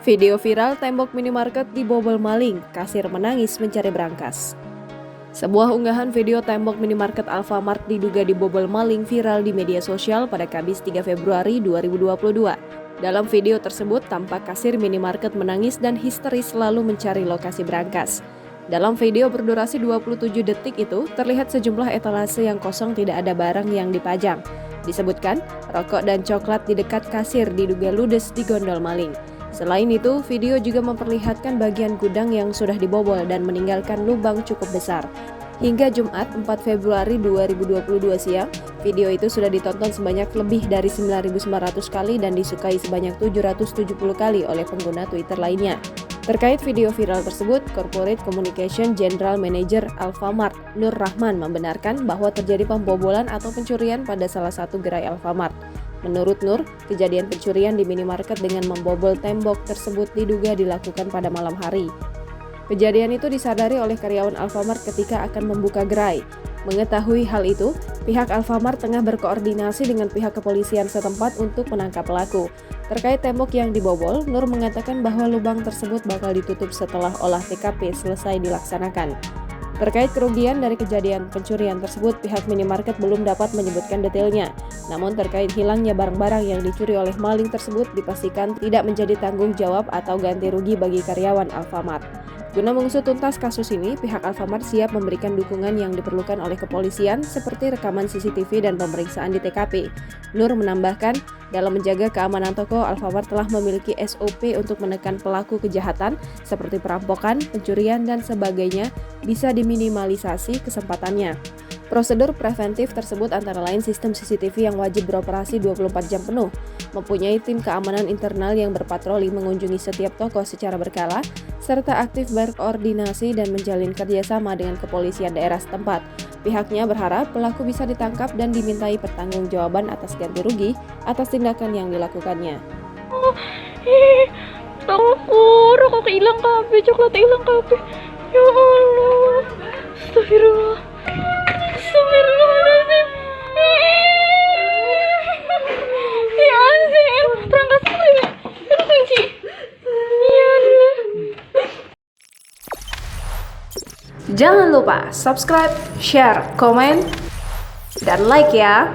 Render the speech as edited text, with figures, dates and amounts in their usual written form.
Video viral tembok minimarket dibobol maling, kasir menangis mencari berangkas. Sebuah unggahan video tembok minimarket Alfamart diduga dibobol maling viral di media sosial pada Kamis 3 Februari 2022. Dalam video tersebut tampak kasir minimarket menangis dan histeris lalu mencari lokasi berangkas. Dalam video berdurasi 27 detik itu, terlihat sejumlah etalase yang kosong tidak ada barang yang dipajang. Disebutkan, rokok dan coklat di dekat kasir diduga ludes di gondol maling. Selain itu, video juga memperlihatkan bagian gudang yang sudah dibobol dan meninggalkan lubang cukup besar. Hingga Jumat 4 Februari 2022 siang, video itu sudah ditonton sebanyak lebih dari 9.900 kali dan disukai sebanyak 770 kali oleh pengguna Twitter lainnya. Terkait video viral tersebut, Corporate Communication General Manager Alfamart, Nur Rahman, membenarkan bahwa terjadi pembobolan atau pencurian pada salah satu gerai Alfamart. Menurut Nur, kejadian pencurian di minimarket dengan membobol tembok tersebut diduga dilakukan pada malam hari. Kejadian itu disadari oleh karyawan Alfamart ketika akan membuka gerai. Mengetahui hal itu, pihak Alfamart tengah berkoordinasi dengan pihak kepolisian setempat untuk menangkap pelaku. Terkait tembok yang dibobol, Nur mengatakan bahwa lubang tersebut bakal ditutup setelah olah TKP selesai dilaksanakan. Terkait kerugian dari kejadian pencurian tersebut, pihak minimarket belum dapat menyebutkan detailnya. Namun terkait hilangnya barang-barang yang dicuri oleh maling tersebut dipastikan tidak menjadi tanggung jawab atau ganti rugi bagi karyawan Alfamart. Guna mengusut tuntas kasus ini, pihak Alfamart siap memberikan dukungan yang diperlukan oleh kepolisian seperti rekaman CCTV dan pemeriksaan di TKP. Nur menambahkan, dalam menjaga keamanan toko, Alfamart telah memiliki SOP untuk menekan pelaku kejahatan seperti perampokan, pencurian, dan sebagainya bisa diminimalisasi kesempatannya. Prosedur preventif tersebut antara lain sistem CCTV yang wajib beroperasi 24 jam penuh, mempunyai tim keamanan internal yang berpatroli mengunjungi setiap toko secara berkala, serta aktif berkoordinasi dan menjalin kerjasama dengan kepolisian daerah setempat. Pihaknya berharap pelaku bisa ditangkap dan dimintai pertanggungjawaban atas ganti rugi atas tindakan yang dilakukannya. Rokok hilang kabeh, coklat hilang kabeh. Ya Allah, astagfirullah. Astagfirullahaladzim. Ya anjir, perangkat ini. Itu kunci. Ya Allah. Jangan lupa subscribe, share, komen, dan like ya.